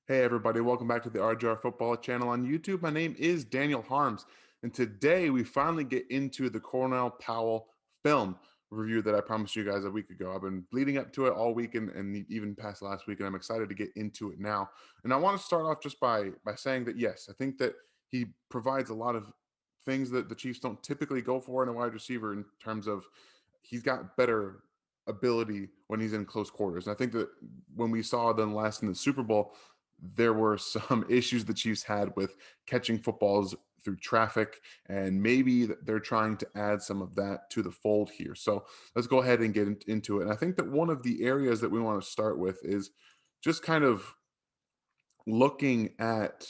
Hey everybody, welcome back to the RJR Football channel on YouTube. My name is Daniel Harms, and today we finally get into the Cornell Powell film review that I promised you guys a week ago. I've been leading up to it all week and even past last week, and I'm excited to get into it now. And I want to start off just by saying that yes, I think that he provides a lot of things that the Chiefs don't typically go for in a wide receiver in terms of he's got better ability when he's in close quarters. And I think that when we saw them last in the Super Bowl, there were some issues the Chiefs had with catching footballs through traffic, and maybe they're trying to add some of that to the fold here. So let's go ahead and get into it. And I think that one of the areas that we want to start with is just kind of looking at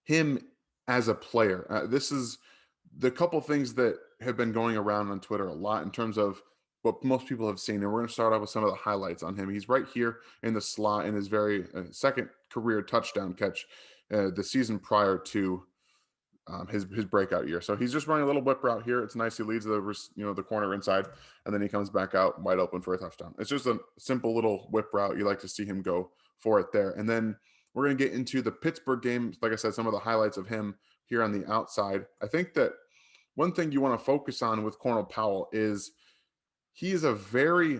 him as a player. This is the couple things that have been going around on Twitter a lot in terms of what most people have seen. And we're going to start off with some of the highlights on him. He's right here in the slot in his very second career touchdown catch the season prior to his breakout year. So he's just running a little whip route here. It's nice. He leads the corner inside, and then he comes back out wide open for a touchdown. It's just a simple little whip route. You like to see him go for it there. And then we're going to get into the Pittsburgh game. Like I said, some of the highlights of him here on the outside. I think that one thing you want to focus on with Cornell Powell is he is a very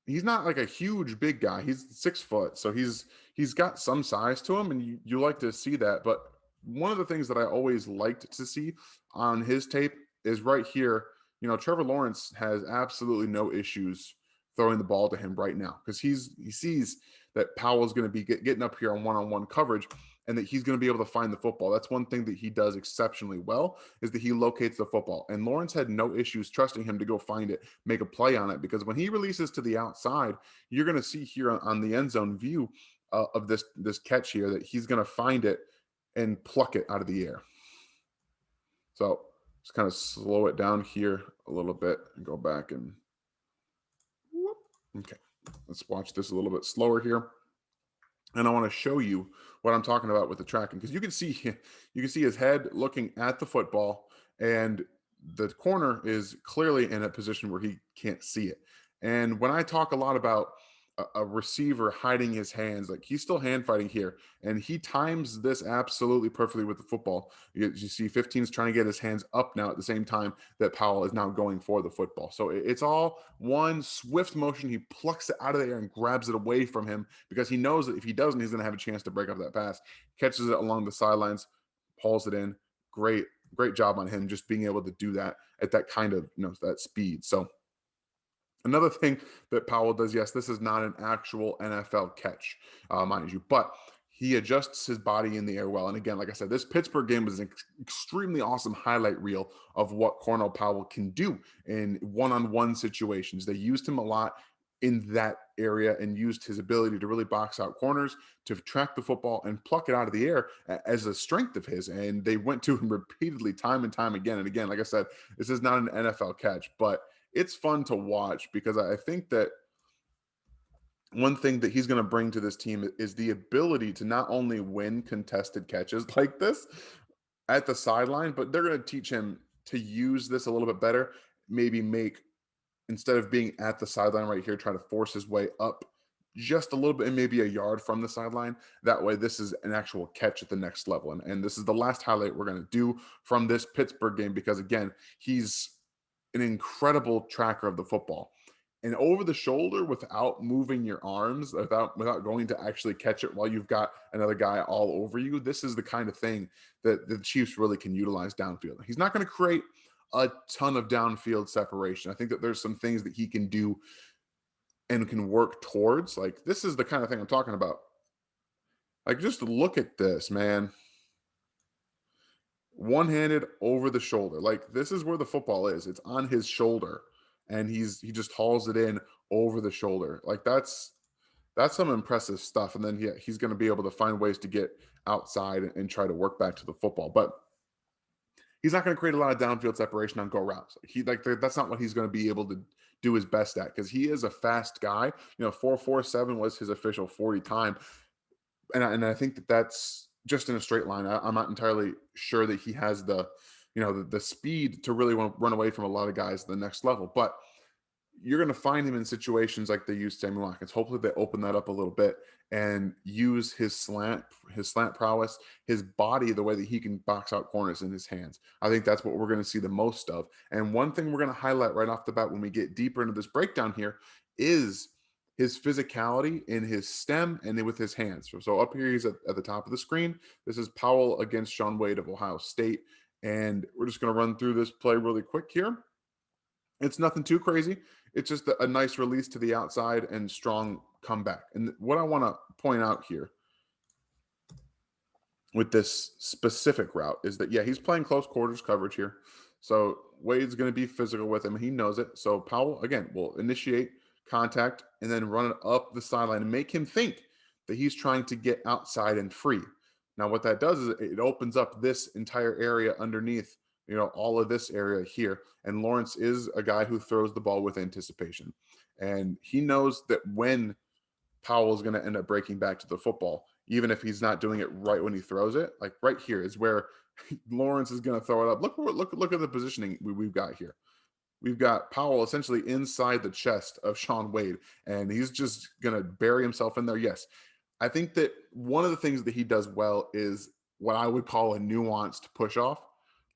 he's not like a huge big guy. He's 6 foot, so he's got some size to him, and you like to see that. But one of the things that I always liked to see on his tape is right here. You know, Trevor Lawrence has absolutely no issues throwing the ball to him right now because he sees that Powell's going to be getting up here on one-on-one coverage, and that he's going to be able to find the football. That's one thing that he does exceptionally well, is that he locates the football. And Lawrence had no issues trusting him to go find it, make a play on it, because when he releases to the outside, you're going to see here on the end zone view of this catch here that he's going to find it and pluck it out of the air. So just kind of slow it down here a little bit and go back and okay. Let's watch this a little bit slower here. And I want to show you what I'm talking about with the tracking, because you can see his head looking at the football, and the corner is clearly in a position where he can't see it. And when I talk a lot about a receiver hiding his hands, like he's still hand fighting here, and he times this absolutely perfectly with the football. You see 15 is trying to get his hands up now at the same time that Powell is now going for the football. So it's all one swift motion. He plucks it out of the air and grabs it away from him, because he knows that if he doesn't, he's going to have a chance to break up that pass. Catches it along the sidelines, pulls it in. Great job on him just being able to do that at that kind of that speed. So another thing that Powell does, yes, this is not an actual NFL catch, mind you, but he adjusts his body in the air well. And again, like I said, this Pittsburgh game was an extremely awesome highlight reel of what Cornell Powell can do in one-on-one situations. They used him a lot in that area and used his ability to really box out corners, to track the football and pluck it out of the air as a strength of his. And they went to him repeatedly, time and time again. And again, like I said, this is not an NFL catch, but it's fun to watch, because I think that one thing that he's going to bring to this team is the ability to not only win contested catches like this at the sideline, but they're going to teach him to use this a little bit better. Maybe make, instead of being at the sideline right here, try to force his way up just a little bit and maybe a yard from the sideline. That way, this is an actual catch at the next level. And this is the last highlight we're going to do from this Pittsburgh game, because again, he's an incredible tracker of the football. And over the shoulder, without moving your arms, without going to actually catch it while you've got another guy all over you, this is the kind of thing that the Chiefs really can utilize downfield. He's not going to create a ton of downfield separation. I think that there's some things that he can do and can work towards. Like, this is the kind of thing I'm talking about. Like, just look at this, man. One-handed over the shoulder. Like, this is where the football is. It's on his shoulder, and he just hauls it in over the shoulder. Like, that's some impressive stuff. And then he's going to be able to find ways to get outside and try to work back to the football. But he's not going to create a lot of downfield separation on go routes. That's not what he's going to be able to do his best at, because he is a fast guy. 4.47 was his official 40 time, and I think that that's just in a straight line. I'm not entirely sure that he has the speed to really run away from a lot of guys to the next level. But you're going to find him in situations like they use Sammy Watkins. Hopefully, they open that up a little bit and use his slant prowess, his body, the way that he can box out corners in his hands. I think that's what we're going to see the most of. And one thing we're going to highlight right off the bat when we get deeper into this breakdown here is his physicality in his stem and with his hands. So up here, he's at the top of the screen. This is Powell against Shaun Wade of Ohio State. And we're just going to run through this play really quick here. It's nothing too crazy. It's just a nice release to the outside and strong comeback. And what I want to point out here with this specific route is that, yeah, he's playing close quarters coverage here. So Wade's going to be physical with him. He knows it. So Powell, again, will initiate contact and then run it up the sideline and make him think that he's trying to get outside and free. Now, what that does is it opens up this entire area underneath, all of this area here. And Lawrence is a guy who throws the ball with anticipation. And he knows that when Powell is going to end up breaking back to the football, even if he's not doing it right when he throws it. Like right here is where Lawrence is going to throw it up. Look at the positioning we've got here. We've got Powell essentially inside the chest of Shaun Wade, and he's just going to bury himself in there. Yes, I think that one of the things that he does well is what I would call a nuanced push off.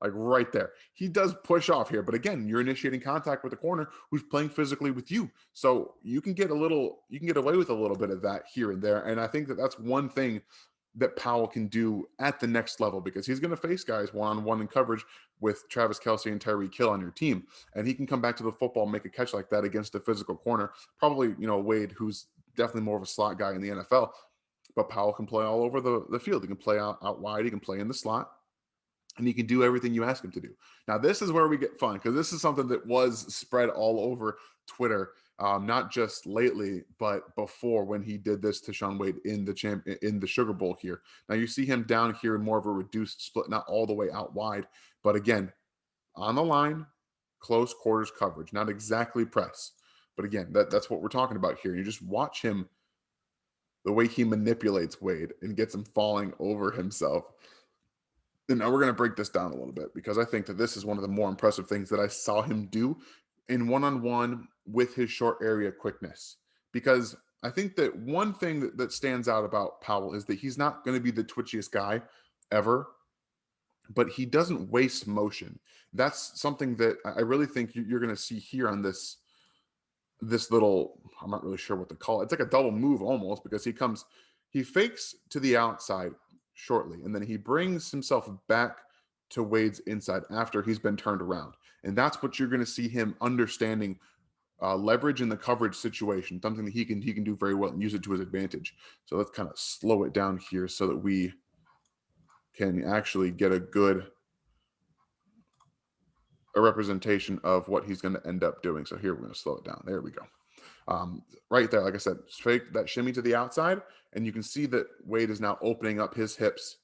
Like right there, he does push off here, but again, you're initiating contact with the corner who's playing physically with you, so you can get away with a little bit of that here and there. And I think that that's one thing that Powell can do at the next level, because he's going to face guys one-on-one in coverage with Travis Kelce and Tyreek Hill on your team, and he can come back to the football and make a catch like that against a physical corner. Probably, Wade, who's definitely more of a slot guy in the NFL, but Powell can play all over the field. He can play out wide. He can play in the slot, and he can do everything you ask him to do. Now, this is where we get fun, because this is something that was spread all over Twitter, not just lately, but before, when he did this to Shaun Wade in the Sugar Bowl here. Now, you see him down here in more of a reduced split, not all the way out wide, but again, on the line, close quarters coverage, not exactly press. But again, that's what we're talking about here. You just watch him, the way he manipulates Wade and gets him falling over himself. And now we're going to break this down a little bit, because I think that this is one of the more impressive things that I saw him do in one-on-one with his short area quickness. Because I think that one thing that stands out about Powell is that he's not going to be the twitchiest guy ever, but he doesn't waste motion. That's something that I really think you're going to see here on this little, I'm not really sure what to call it. It's like a double move almost, because he fakes to the outside shortly, and then he brings himself back to Wade's inside after he's been turned around. And that's what you're going to see him understanding, leverage in the coverage situation, something that he can do very well and use it to his advantage. So let's kind of slow it down here so that we can actually get a representation of what he's going to end up doing. So here we're going to slow it down. There we go. Right there, like I said, fake that shimmy to the outside, and you can see that Wade is now opening up his hips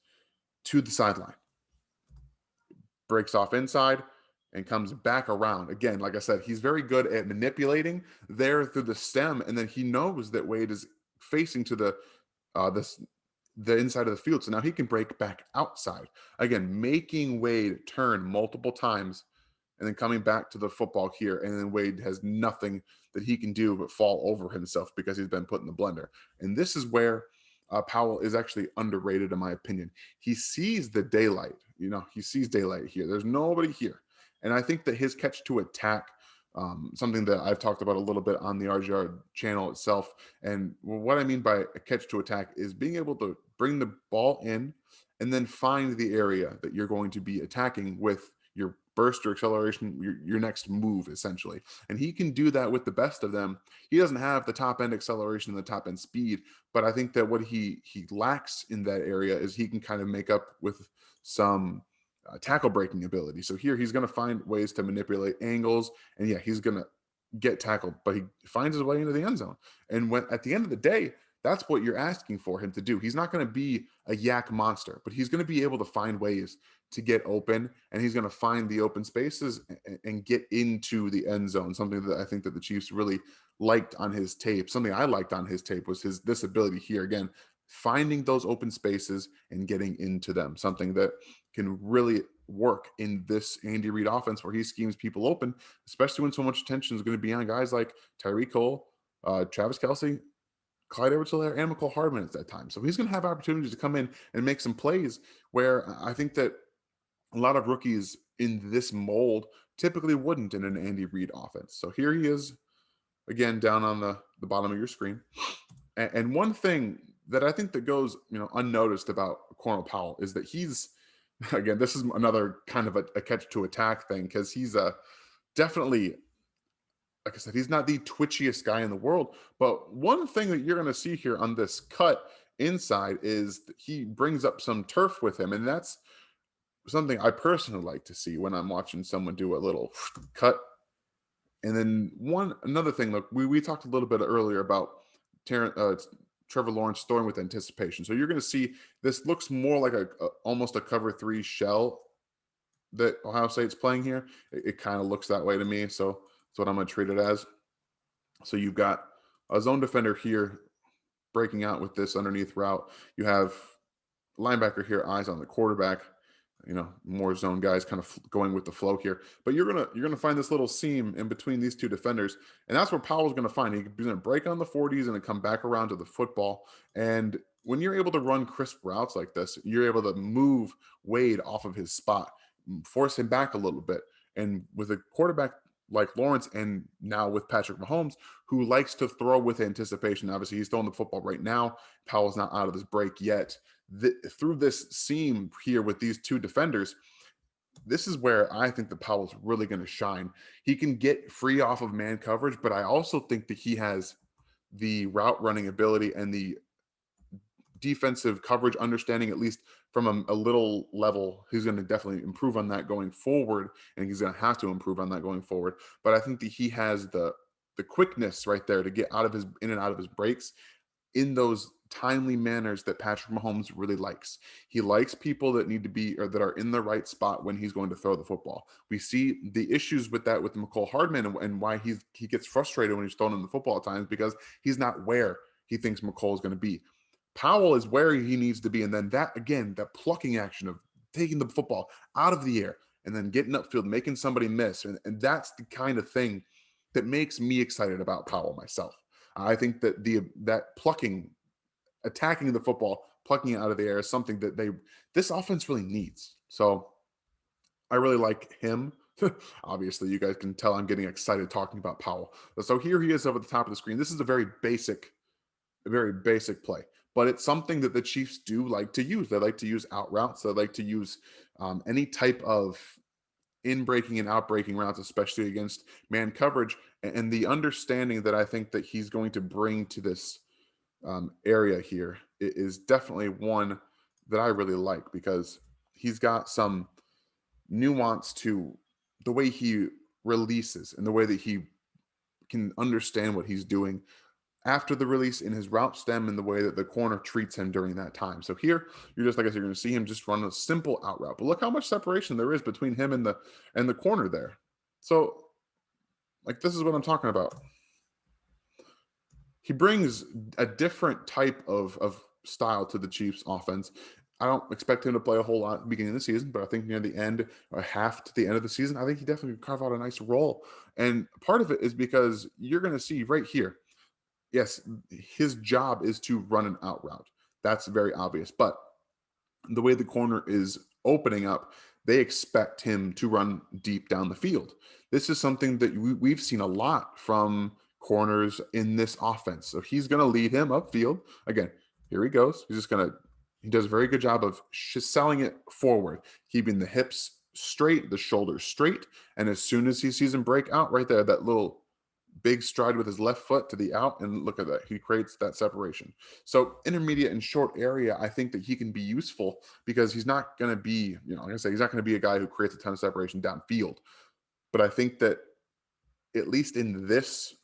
to the sideline. Breaks off inside and comes back around. Again, like I said, he's very good at manipulating there through the stem, and then he knows that Wade is facing to the inside of the field, so now he can break back outside. Again, making Wade turn multiple times and then coming back to the football here, and then Wade has nothing that he can do but fall over himself because he's been put in the blender. And this is where Powell is actually underrated, in my opinion. He sees the daylight. He sees daylight here. There's nobody here. And I think that his catch to attack, something that I've talked about a little bit on the RGR channel itself. And what I mean by a catch to attack is being able to bring the ball in and then find the area that you're going to be attacking with your burst or acceleration, your next move, essentially. And he can do that with the best of them. He doesn't have the top end acceleration and the top end speed, but I think that what he lacks in that area is he can kind of make up with some tackle breaking ability. So here he's going to find ways to manipulate angles, and yeah, he's going to get tackled, but he finds his way into the end zone. And when at the end of the day, that's what you're asking for him to do. He's not going to be a yak monster, but he's going to be able to find ways to get open, and he's going to find the open spaces and get into the end zone. Something that I think that the Chiefs really liked on his tape. Something I liked on his tape was this ability here, again, finding those open spaces and getting into them. Something that can really work in this Andy Reid offense where he schemes people open, especially when so much attention is going to be on guys like Tyreek Cole, Travis Kelsey, Clyde Edwards-Helaire, and McCole Hardman at that time. So he's going to have opportunities to come in and make some plays where I think that a lot of rookies in this mold typically wouldn't in an Andy Reid offense. So here he is again down on the bottom of your screen. And one thing that I think that goes, unnoticed about Cornell Powell is that he's, again, this is another kind of a catch to attack thing because he's definitely, like I said, he's not the twitchiest guy in the world. But one thing that you're going to see here on this cut inside is that he brings up some turf with him, and that's something I personally like to see when I'm watching someone do a little cut. And then another thing, look, we talked a little bit earlier about Trevor Lawrence throwing with anticipation. So you're going to see this looks more like almost a cover three shell that Ohio State's playing here. It kind of looks that way to me. So that's what I'm going to treat it as. So you've got a zone defender here breaking out with this underneath route. You have linebacker here, eyes on the quarterback. More zone guys kind of going with the flow here. But you're gonna find this little seam in between these two defenders, and that's where Powell's gonna find. He's gonna break on the 40s and come back around to the football. And when you're able to run crisp routes like this, you're able to move Wade off of his spot, force him back a little bit. And with a quarterback like Lawrence, and now with Patrick Mahomes, who likes to throw with anticipation. Obviously, he's throwing the football right now. Powell's not out of this break yet. Through this seam here with these two defenders, this is where I think that Powell's really going to shine. He can get free off of man coverage, but I also think that he has the route running ability and the defensive coverage understanding, at least from a little level. He's going to definitely improve on that going forward, and he's going to have to improve on that going forward. But I think that he has the quickness right there to get out of his in and out of his breaks in those timely manners that Patrick Mahomes really likes. He likes people that need to be or that are in the right spot when he's going to throw the football. We see the issues with that with McCole Hardman and why he gets frustrated when he's throwing him the football at times because he's not where he thinks McCole is going to be. Powell is where he needs to be. And then that, again, that plucking action of taking the football out of the air and then getting upfield, making somebody miss. And that's the kind of thing that makes me excited about Powell myself. I think that that plucking, attacking the football, plucking it out of the air is something that this offense really needs. So I really like him. Obviously, you guys can tell I'm getting excited talking about Powell. So here he is up at the top of the screen. This is a very basic play, but it's something that the Chiefs do like to use. They like to use out routes. They like to use any type of in breaking and out breaking routes, especially against man coverage. And the understanding that I think that he's going to bring to this area here is definitely one that I really like because he's got some nuance to the way he releases and the way that he can understand what he's doing after the release in his route stem and the way that the corner treats him during that time. So here, you're just like I said, you're going to see him just run a simple out route. But look how much separation there is between him and the corner there. So, like, this is what I'm talking about. He brings a different type of style to the Chiefs offense. I don't expect him to play a whole lot at the beginning of the season, but I think near the end or half to the end of the season, I think he definitely could carve out a nice role. And part of it is because you're going to see right here, yes, his job is to run an out route. That's very obvious. But the way the corner is opening up, they expect him to run deep down the field. This is something that we've seen a lot from corners in this offense. So he's going to lead him upfield. Again, here he goes. He does a very good job of selling it forward, keeping the hips straight, the shoulders straight. And as soon as he sees him break out right there, that little big stride with his left foot to the out, and look at that, he creates that separation. So intermediate and short area, I think that he can be useful because he's not going to be, like I say, he's not going to be a guy who creates a ton of separation downfield. But I think that at least in this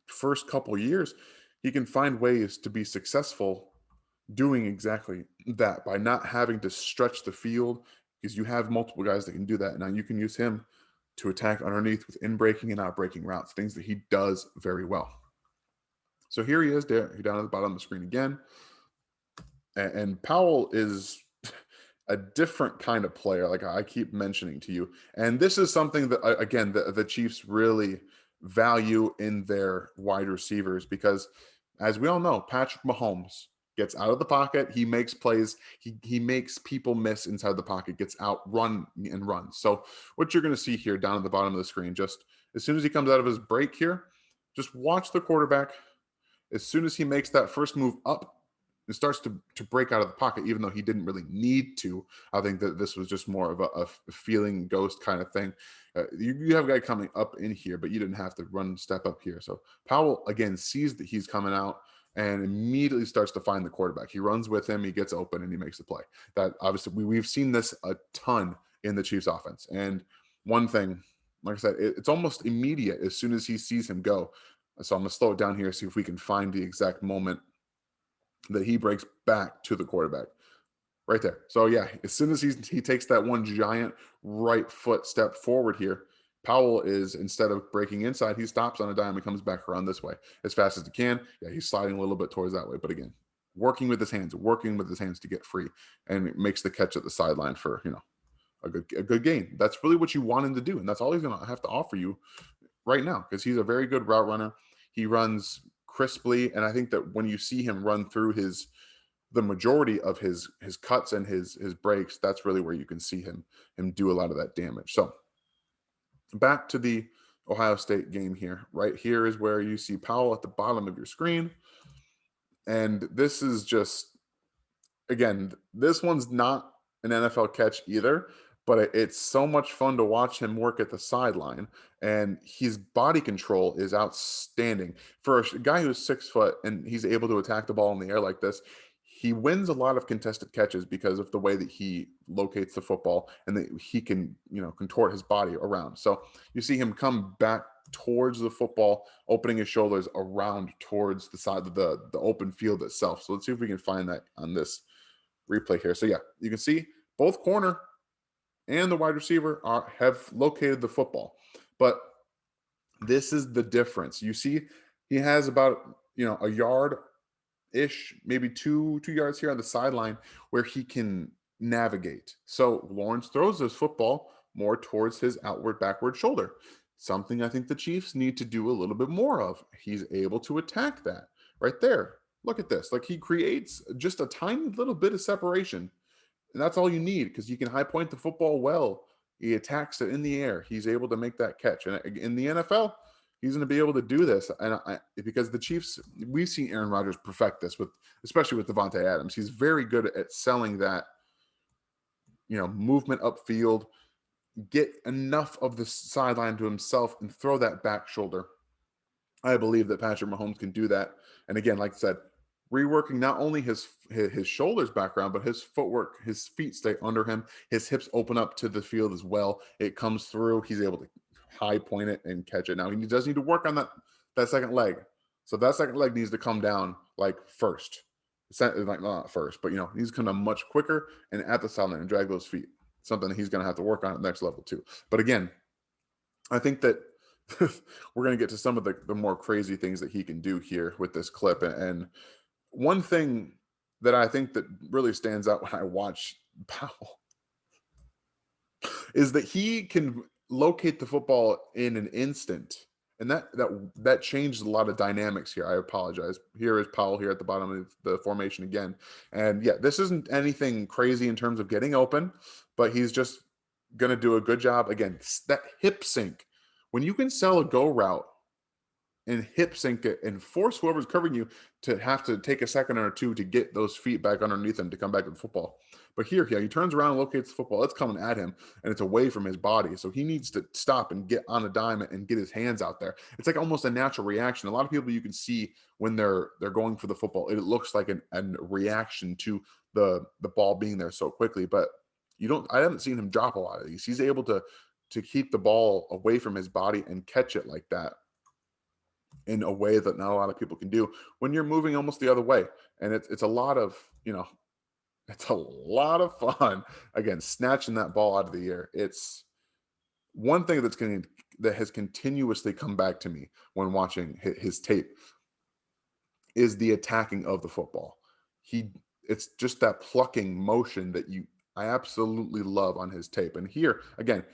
first couple years, he can find ways to be successful doing exactly that by not having to stretch the field because you have multiple guys that can do that. Now you can use him to attack underneath with in-breaking and out-breaking routes, things that he does very well. So here he is down at the bottom of the screen again. And Powell is a different kind of player, like I keep mentioning to you. And this is something that, again, the Chiefs really value in their wide receivers because, as we all know, Patrick Mahomes gets out of the pocket, he makes plays, he makes people miss inside the pocket, gets out, run and run. So what you're going to see here down at the bottom of the screen, just as soon as he comes out of his break here, just watch the quarterback as soon as he makes that first move up and starts to break out of the pocket, even though he didn't really need to. I think that this was just more of a feeling ghost kind of thing. You have a guy coming up in here, but you didn't have to run step up here. So Powell again sees that he's coming out and immediately starts to find the quarterback. He runs with him, he gets open, and he makes the play. That obviously we've seen this a ton in the Chiefs offense. And one thing, like I said, it's almost immediate as soon as he sees him go. So I'm going to slow it down here, see if we can find the exact moment that he breaks back to the quarterback. Right there. So yeah, as soon as he takes that one giant right foot step forward here, Powell is, instead of breaking inside, he stops on a dime and comes back around this way as fast as he can. Yeah, he's sliding a little bit towards that way. But again, working with his hands to get free, and it makes the catch at the sideline for, a good gain. That's really what you want him to do. And that's all he's going to have to offer you right now, because he's a very good route runner. He runs crisply, and I think that when you see him run through the majority of his cuts and his breaks, that's really where you can see him do a lot of that damage. So back to the Ohio State game here. Right here is where you see Powell at the bottom of your screen, and this is just, again, this one's not an NFL catch either, but it's so much fun to watch him work at the sideline. And his body control is outstanding for a guy who's 6 foot and he's able to attack the ball in the air like this. He wins a lot of contested catches because of the way that he locates the football and that he can, contort his body around. So you see him come back towards the football, opening his shoulders around towards the side of the open field itself. So let's see if we can find that on this replay here. So yeah, you can see both corner and the wide receiver have located the football, but this is the difference. You see, he has about a yard ish, maybe two yards here on the sideline where he can navigate. So Lawrence throws this football more towards his outward backward shoulder. Something I think the Chiefs need to do a little bit more of. He's able to attack that right there. Look at this. Like, he creates just a tiny little bit of separation. And that's all you need, because you can high point the football well. He attacks it in the air. He's able to make that catch. And in the NFL, he's going to be able to do this. And because the Chiefs, we've seen Aaron Rodgers perfect this especially with Devontae Adams. He's very good at selling that, movement upfield, get enough of the sideline to himself and throw that back shoulder. I believe that Patrick Mahomes can do that. And again, like I said, reworking not only his shoulders background, but his footwork, his feet stay under him, his hips open up to the field as well. It comes through. He's able to high point it and catch it. Now he does need to work on that second leg. So that second leg needs to come down like first. Like, not first, but needs to come down much quicker and at the sideline and drag those feet. Something that he's going to have to work on at the next level too. But again, I think that we're going to get to some of the more crazy things that he can do here with this clip. And one thing that I think that really stands out when I watch Powell is that he can locate the football in an instant. And that changed a lot of dynamics here. I apologize. Here is Powell here at the bottom of the formation again. And yeah, this isn't anything crazy in terms of getting open, but he's just going to do a good job. Again, that hip sync. When you can sell a go route and hip sync it and force whoever's covering you to have to take a second or two to get those feet back underneath him to come back to the football. But here, yeah, he turns around and locates the football. It's coming at him, and it's away from his body. So he needs to stop and get on a dime and get his hands out there. It's like almost a natural reaction. A lot of people you can see when they're going for the football, it looks like a reaction to the ball being there so quickly. But I haven't seen him drop a lot of these. He's able to keep the ball away from his body and catch it like that in a way that not a lot of people can do when you're moving almost the other way. And it's a lot of, it's a lot of fun. Again, snatching that ball out of the air. It's one thing that has continuously come back to me when watching his tape is the attacking of the football. It's just that plucking motion that I absolutely love on his tape. And here, again,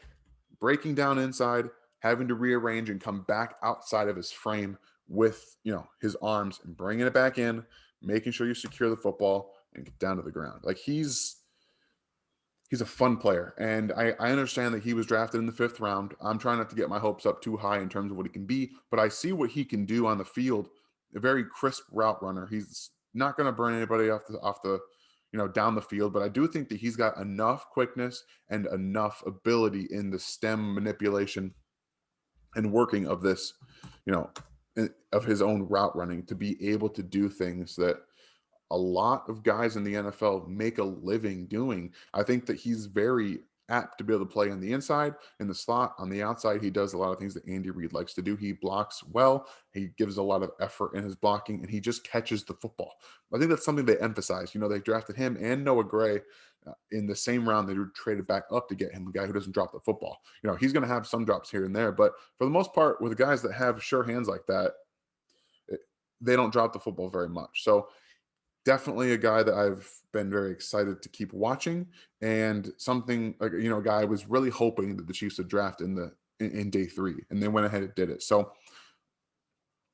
breaking down inside, having to rearrange and come back outside of his frame with, his arms and bringing it back in, making sure you secure the football and get down to the ground. Like he's a fun player. And I understand that he was drafted in the 5th round. I'm trying not to get my hopes up too high in terms of what he can be, but I see what he can do on the field. A very crisp route runner. He's not going to burn anybody off the down the field, but I do think that he's got enough quickness and enough ability in the stem manipulation and working of this, of his own route running to be able to do things that a lot of guys in the NFL make a living doing. I think that he's very apt to be able to play on the inside, in the slot, on the outside. He does a lot of things that Andy Reid likes to do. He blocks well. He gives a lot of effort in his blocking, and he just catches the football. I think that's something they emphasize. They drafted him and Noah Gray in the same round. They traded back up to get him, a guy who doesn't drop the football. He's going to have some drops here and there, but for the most part, with guys that have sure hands like that, they don't drop the football very much. So definitely a guy that I've been very excited to keep watching, and something like, a guy I was really hoping that the Chiefs would draft in day 3, and they went ahead and did it. So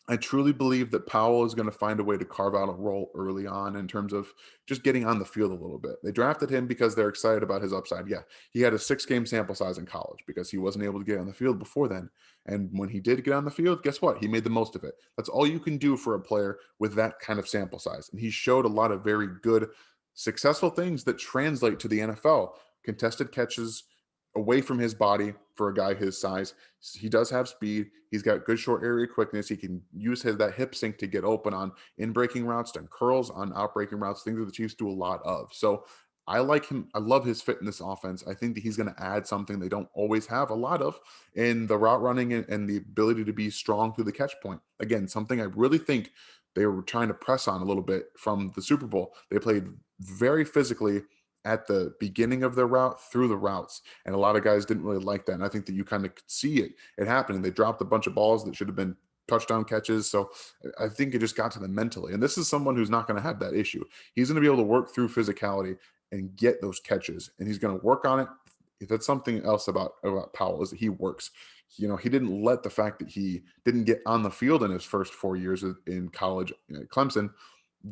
I truly believe that Powell is going to find a way to carve out a role early on in terms of just getting on the field a little bit. They drafted him because they're excited about his upside. Yeah, he had a 6-game sample size in college because he wasn't able to get on the field before then. And when he did get on the field, guess what? He made the most of it. That's all you can do for a player with that kind of sample size. And he showed a lot of very good, successful things that translate to the NFL. Contested catches away from his body for a guy his size. He does have speed. He's got good short area quickness. He can use that hip sync to get open on in breaking routes, done curls on out breaking routes, things that the Chiefs do a lot of. So I like him. I love his fit in this offense. I think that he's going to add something they don't always have a lot of in the route running and the ability to be strong through the catch point. Again, something I really think they were trying to press on a little bit from the Super Bowl. They played very physically at the beginning of their route through the routes. And a lot of guys didn't really like that. And I think that you kind of could see it happening. They dropped a bunch of balls that should have been touchdown catches. So I think it just got to them mentally. And this is someone who's not going to have that issue. He's going to be able to work through physicality and get those catches. And he's going to work on it. That's something else about Powell, is that he works. He didn't let the fact that he didn't get on the field in his first 4 years in college at Clemson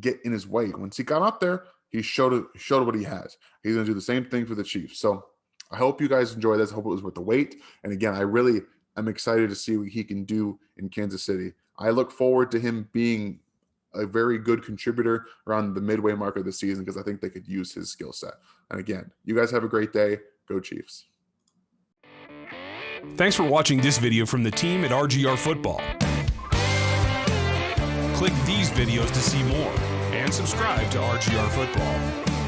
get in his way. Once he got out there, he showed what he has. He's going to do the same thing for the Chiefs. So I hope you guys enjoy this. I hope it was worth the wait. And again, I'm excited to see what he can do in Kansas City. I look forward to him being a very good contributor around the midway mark of the season, because I think they could use his skill set. And again, you guys have a great day. Go Chiefs. Thanks for watching this video from the team at RGR Football. Click these videos to see more and subscribe to RGR Football.